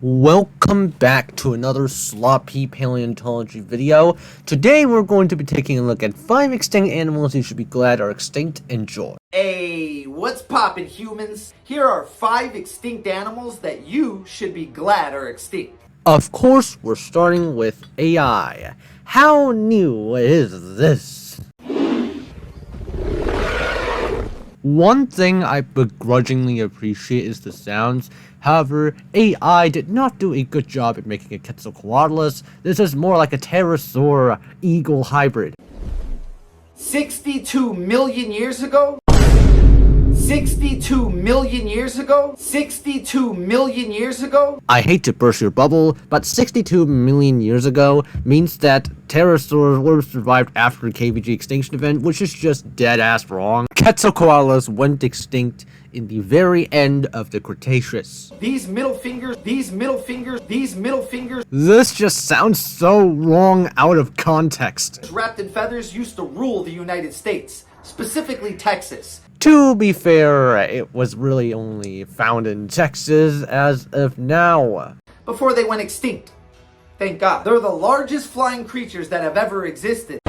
Welcome back to another sloppy paleontology video. Today we're going to be taking a look at 5 extinct animals you should be glad are extinct. Enjoy. Hey, what's poppin', humans? Here are 5 extinct animals that you should be glad are extinct. Of course, we're starting with AI. How new is this? One thing I begrudgingly appreciate is the sounds. However, AI did not do a good job at making a Ketzo Koalas. This is more like a pterosaur eagle hybrid. 62 million years ago? 62 million years ago? 62 million years ago? I hate to burst your bubble, but 62 million years ago means that pterosaurs would have survived after the KBG extinction event, which is just dead-ass wrong. Ketzo Koalas went extinct in the very end of the Cretaceous. These middle fingers. This just sounds so wrong out of context. Wrapped in feathers used to rule the United States, specifically Texas. To be fair, it was really only found in Texas as of now. Before they went extinct. Thank God. They're the largest flying creatures that have ever existed.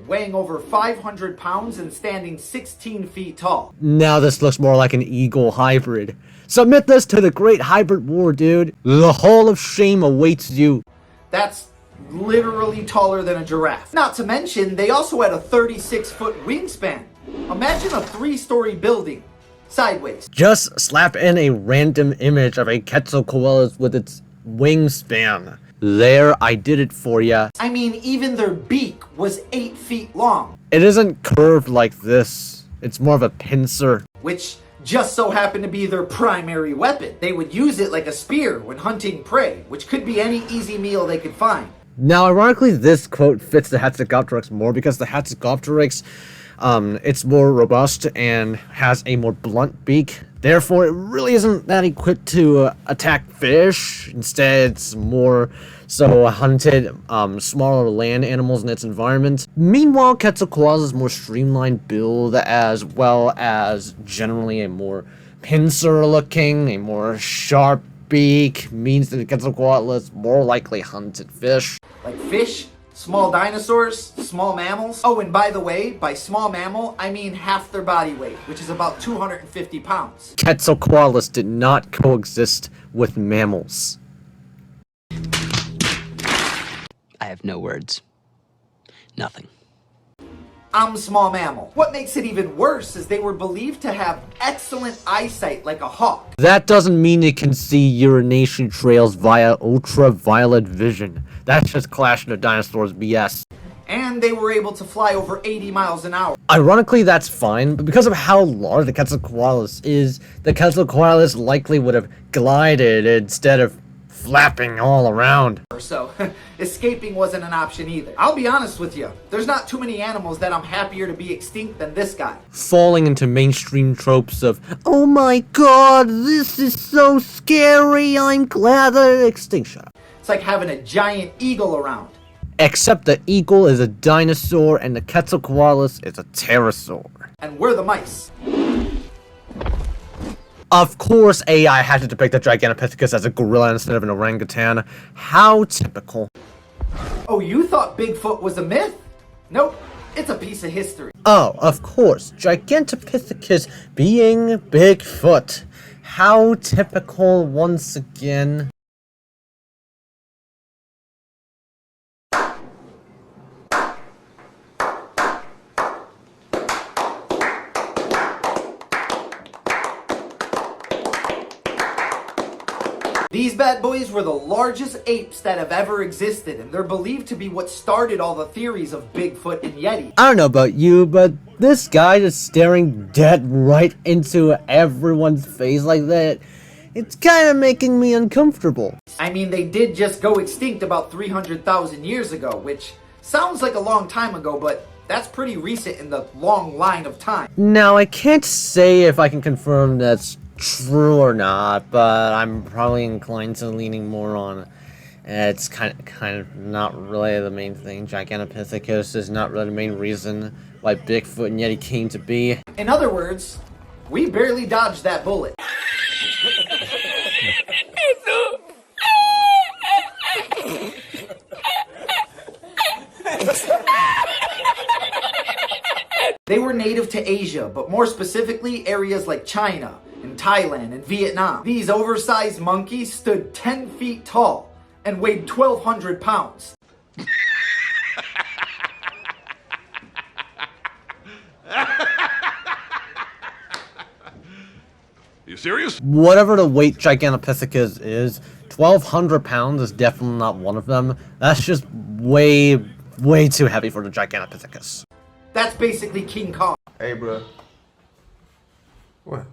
Weighing over 500 pounds and standing 16 feet tall. Now this looks more like an eagle hybrid. Submit this to the Great Hybrid War, dude. The Hall of Shame awaits you. That's literally taller than a giraffe. Not to mention, they also had a 36-foot wingspan. Imagine a 3-story building, sideways. Just slap in a random image of a Ketzo Koalas with its wingspan. There, I did it for ya. I mean, even their beak was 8 feet long. It isn't curved like this. It's more of a pincer. Which just so happened to be their primary weapon. They would use it like a spear when hunting prey, which could be any easy meal they could find. Now, ironically, this quote fits the Hatzegopteryx more because the Hatzegopteryx, it's more robust and has a more blunt beak. Therefore, it really isn't that equipped to attack fish. Instead, it's more so hunted smaller land animals in its environment. Meanwhile, Ketzo Koalas' more streamlined build, as well as generally a more pincer-looking, a more sharp beak, means that the Ketzo Koalas more likely hunted fish. Like fish, small dinosaurs, small mammals. Oh, and by the way, by small mammal, I mean half their body weight, which is about 250 pounds. Ketzo Koalas did not coexist with mammals. I have no words. Nothing. I'm small mammal. What makes it even worse is they were believed to have excellent eyesight like a hawk. That doesn't mean it can see urination trails via ultraviolet vision. That's just Clash of the Dinosaurs BS. And they were able to fly over 80 miles an hour. Ironically, that's fine, but because of how large the Ketzo Koalas is, the Ketzo Koalas likely would have glided instead of flapping all around. So, escaping wasn't an option either. I'll be honest with you, there's not too many animals that I'm happier to be extinct than this guy. Falling into mainstream tropes of, oh my god, this is so scary, I'm glad they're extinct. Shut up. It's like having a giant eagle around. Except the eagle is a dinosaur and the Ketzo Koalas is a pterosaur. And we're the mice. Of course, AI had to depict the Giganopythecus as a gorilla instead of an orangutan. How typical. Oh, you thought Bigfoot was a myth? Nope, it's a piece of history. Oh, of course, Giganopythecus being Bigfoot. How typical once again. These bad boys were the largest apes that have ever existed, and they're believed to be what started all the theories of Bigfoot and Yeti. I don't know about you, but this guy just staring dead right into everyone's face like that, it's kind of making me uncomfortable. I mean, they did just go extinct about 300,000 years ago, which sounds like a long time ago, but that's pretty recent in the long line of time. Now, I can't say if I can confirm that's true or not, but I'm probably inclined to leaning more on it's kind of not really the main thing. Giganopithecus is not really the main reason why Bigfoot and Yeti came to be. In other words, We barely dodged that bullet. They were native to Asia, but more specifically areas like China and Thailand and Vietnam. These oversized monkeys stood 10 feet tall and weighed 1,200 pounds. You serious? Whatever the weight Giganopithecus is, 1,200 pounds is definitely not one of them. That's just way too heavy for the Giganopithecus. That's basically King Kong. Hey, bro. What?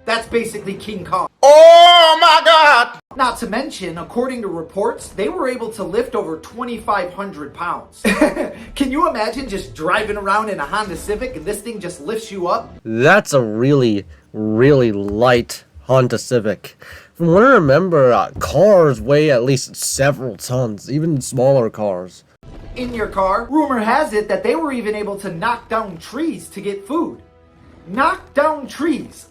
That's basically King Kong. Oh my God! Not to mention, according to reports, they were able to lift over 2,500 pounds. Can you imagine just driving around in a Honda Civic and this thing just lifts you up? That's a really light Honda Civic. From what I remember, cars weigh at least several tons, even smaller cars. In your car, rumor has it that they were even able to knock down trees to get food. Knock down trees.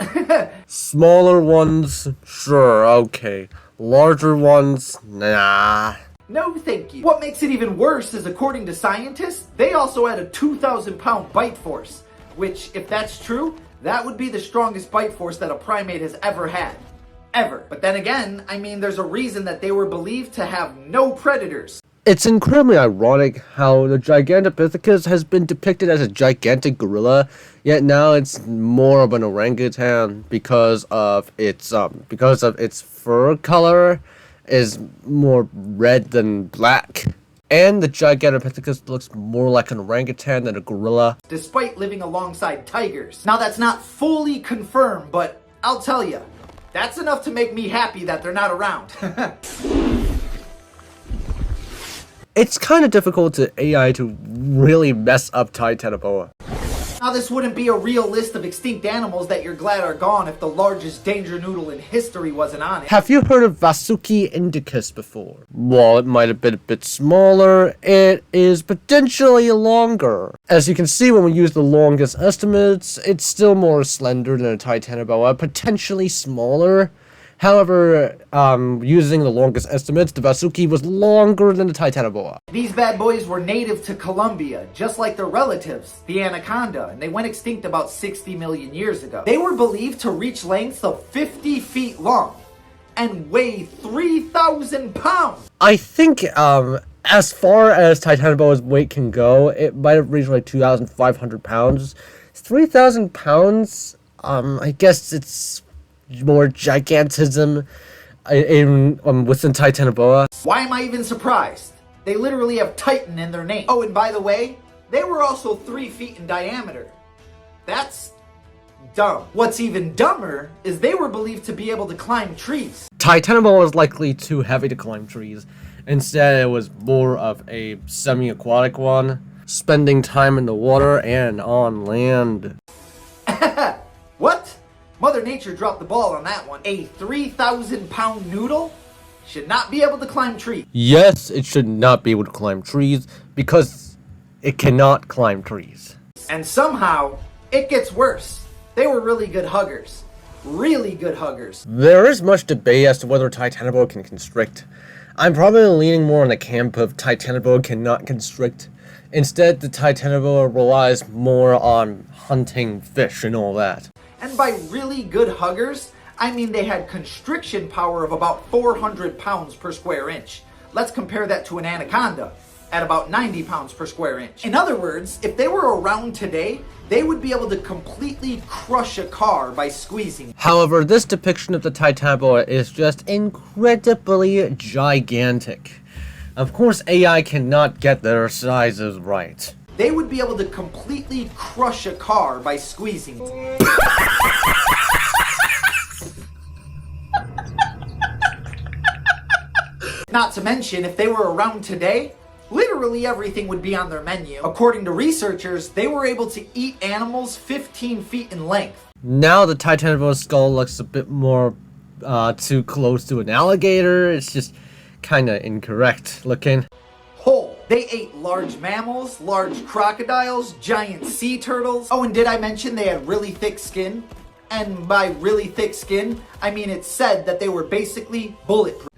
Smaller ones, sure, okay. Larger ones, nah. No thank you. What makes it even worse is, according to scientists, they also had a 2,000-pound bite force, which, if that's true, that would be the strongest bite force that a primate has ever had. Ever. But then again, I mean, there's a reason that they were believed to have no predators. It's incredibly ironic how the Gigantopithecus has been depicted as a gigantic gorilla, yet now it's more of an orangutan because of its fur color is more red than black. And the Gigantopithecus looks more like an orangutan than a gorilla. Despite living alongside tigers. Now that's not fully confirmed, but I'll tell you, that's enough to make me happy that they're not around. It's kind of difficult to AI to really mess up Titanoboa. Now this wouldn't be a real list of extinct animals that you're glad are gone if the largest danger noodle in history wasn't on it. Have you heard of Vasuki indicus before? While it might have been a bit smaller, it is potentially longer. As you can see when we use the longest estimates, it's still more slender than a Titanoboa, potentially smaller. However, using the longest estimates, the Vasuki was longer than the Titanoboa. These bad boys were native to Colombia, just like their relatives, the anaconda, and they went extinct about 60 million years ago. They were believed to reach lengths of 50 feet long and weigh 3,000 pounds. I think, as far as Titanoboa's weight can go, it might have reached like 2,500 pounds. 3,000 pounds, I guess it's more gigantism within Titanoboa. Why am I even surprised? They literally have Titan in their name. Oh, and by the way, they were also 3 feet in diameter. That's dumb. What's even dumber is they were believed to be able to climb trees. Titanoboa was likely too heavy to climb trees. Instead, it was more of a semi-aquatic one, spending time in the water and on land. What? Mother Nature dropped the ball on that one. A 3,000-pound noodle should not be able to climb trees. Yes, it should not be able to climb trees because it cannot climb trees. And somehow, it gets worse. They were really good huggers. Really good huggers. There is much debate as to whether Titanoboa can constrict. I'm probably leaning more on the camp of Titanoboa cannot constrict. Instead, the Titanoboa relies more on hunting fish and all that. And by really good huggers, I mean they had constriction power of about 400 pounds per square inch. Let's compare that to an anaconda at about 90 pounds per square inch. In other words, if they were around today, they would be able to completely crush a car by squeezing. However, this depiction of the Titanoboa is just incredibly gigantic. Of course, AI cannot get their sizes right. They would be able to completely crush a car by squeezing. Not to mention, if they were around today, literally everything would be on their menu. According to researchers, they were able to eat animals 15 feet in length. Now the Titanoboa skull looks a bit more too close to an alligator. It's just kind of incorrect looking. Whole. They ate large mammals, large crocodiles, giant sea turtles. Oh, and did I mention they had really thick skin? And by really thick skin, I mean it's said that they were basically bulletproof.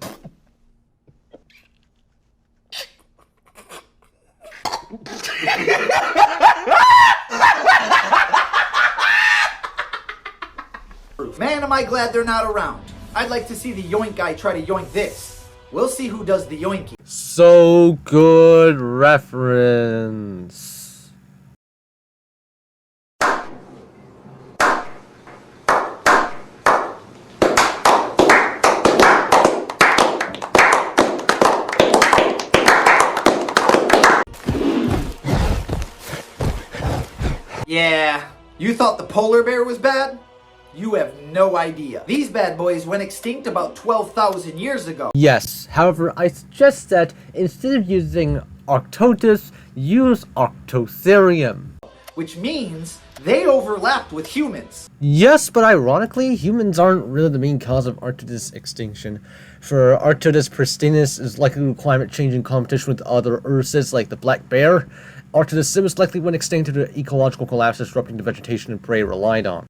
Man, am I glad they're not around. I'd like to see the yoink guy try to yoink this. We'll see who does the yoinking. So good reference. Yeah, you thought the polar bear was bad? You have no idea. These bad boys went extinct about 12,000 years ago. Yes, however, I suggest that instead of using Arctodus, use Arctotherium. Which means they overlapped with humans. Yes, but ironically, humans aren't really the main cause of Arctodus extinction. For Arctodus pristinus is likely to climate change in competition with other ursus like the black bear. Arctodus simus likely went extinct due to ecological collapse disrupting the vegetation and prey relied on.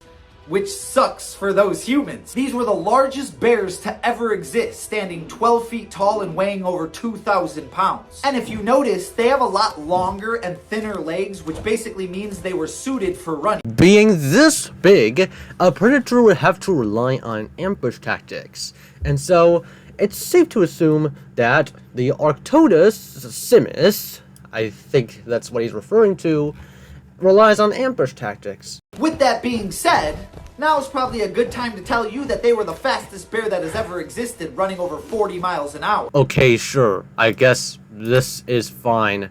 Which sucks for those humans. These were the largest bears to ever exist, standing 12 feet tall and weighing over 2,000 pounds. And if you notice, they have a lot longer and thinner legs, which basically means they were suited for running. Being this big, a predator would have to rely on ambush tactics. And so, it's safe to assume that the Arctodus simus, I think that's what he's referring to, relies on ambush tactics. With that being said, now is probably a good time to tell you that they were the fastest bear that has ever existed, running over 40 miles an hour. Okay, sure, I guess this is fine.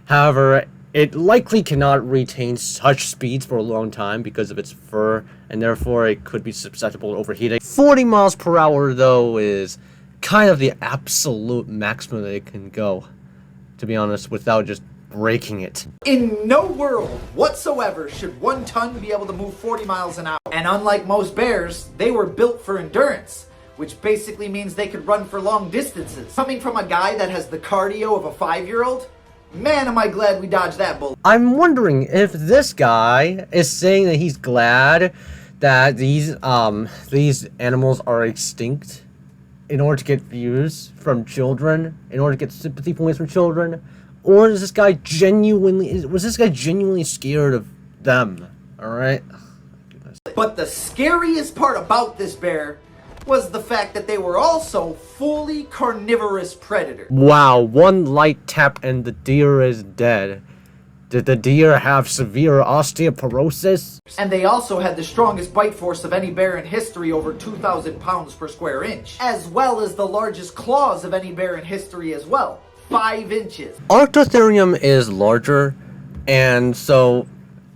However, it likely cannot retain such speeds for a long time because of its fur, and therefore it could be susceptible to overheating. 40 miles per hour, though, is kind of the absolute maximum that it can go, to be honest, without just breaking it. In no world whatsoever should 1 ton be able to move 40 miles an hour. And unlike most bears, they were built for endurance, which basically means they could run for long distances. Coming from a guy that has the cardio of a 5-year-old, man, am I glad we dodged that bullet. I'm wondering if this guy is saying that he's glad that these animals are extinct in order to get views from children, in order to get sympathy points from children. Or is this guy was this guy genuinely scared of them? Alright? But the scariest part about this bear was the fact that they were also fully carnivorous predators. Wow, one light tap and the deer is dead. Did the deer have severe osteoporosis? And they also had the strongest bite force of any bear in history, over 2,000 pounds per square inch. As well as the largest claws of any bear in history as well. 5 inches. Arctotherium is larger, and so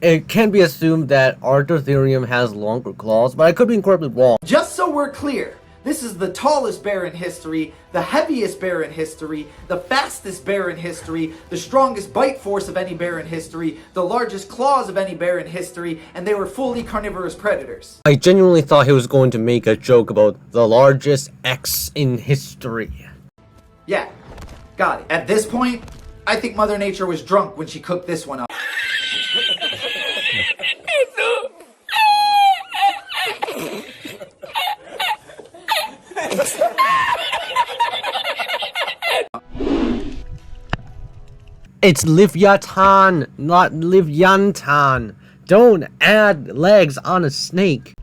it can be assumed that Arctotherium has longer claws, but I could be incredibly wrong. Just so we're clear, this is the tallest bear in history, the heaviest bear in history, the fastest bear in history, the strongest bite force of any bear in history, the largest claws of any bear in history, and they were fully carnivorous predators. I genuinely thought he was going to make a joke about the largest X in history. Yeah. Got it. At this point, I think Mother Nature was drunk when she cooked this one up. It's Livatan, not Livyantan. Don't add legs on a snake.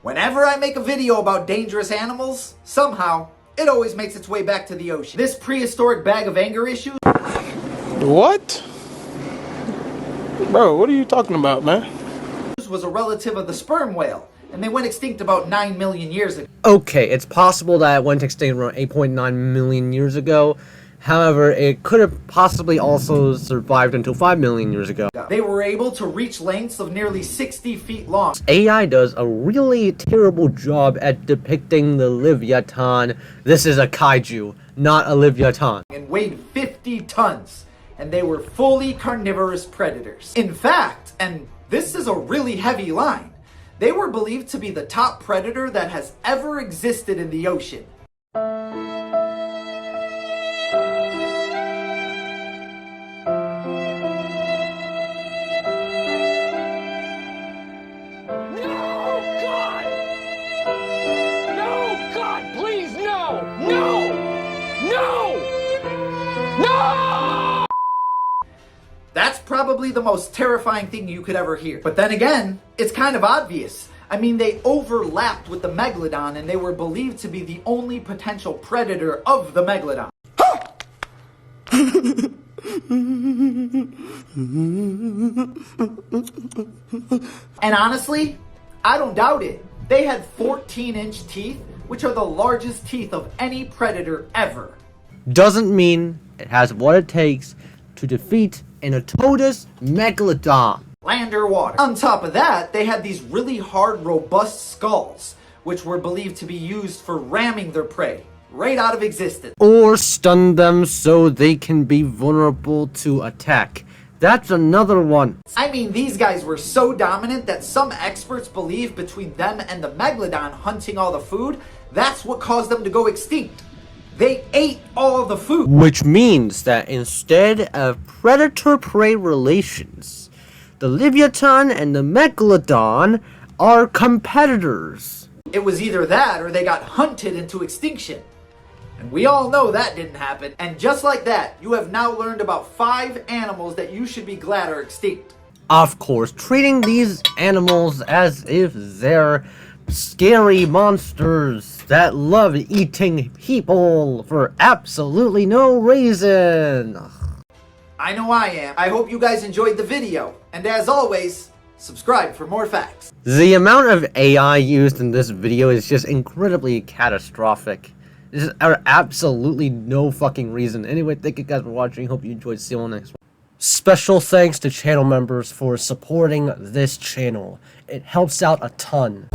Whenever I make a video about dangerous animals, somehow, it always makes its way back to the ocean. This prehistoric bag of anger issues What? Bro, what are you talking about, man? was a relative of the sperm whale, and they went extinct about 9 million years ago. Okay, it's possible that it went extinct around 8.9 million years ago. However, it could have possibly also survived until 5 million years ago. They were able to reach lengths of nearly 60 feet long. AI does a really terrible job at depicting the Livatan. This is a kaiju, not a Livatan. And weighed 50 tons, and they were fully carnivorous predators. In fact, and this is a really heavy line, they were believed to be the top predator that has ever existed in the ocean. the most terrifying thing you could ever hear. But then again, it's kind of obvious. I mean, they overlapped with the megalodon and they were believed to be the only potential predator of the megalodon. And honestly, I don't doubt it. They had 14-inch teeth, which are the largest teeth of any predator ever. Doesn't mean it has what it takes to defeat an Otodus megalodon. Land or water. On top of that, they had these really hard, robust skulls, which were believed to be used for ramming their prey right out of existence. Or stun them so they can be vulnerable to attack. That's another one. I mean, these guys were so dominant that some experts believe between them and the megalodon hunting all the food, that's what caused them to go extinct. They ate all the food. Which means that instead of predator-prey relations, the Livatan and the megalodon are competitors. It was either that or they got hunted into extinction. And we all know that didn't happen. And just like that, you have now learned about 5 animals that you should be glad are extinct. Of course, treating these animals as if they're scary monsters that love eating people for absolutely no reason. I know I am. I hope you guys enjoyed the video. And as always, subscribe for more facts. The amount of AI used in this video is just incredibly catastrophic. There's absolutely no fucking reason. Anyway, thank you guys for watching. Hope you enjoyed. See you on the next one. Special thanks to channel members for supporting this channel. It helps out a ton.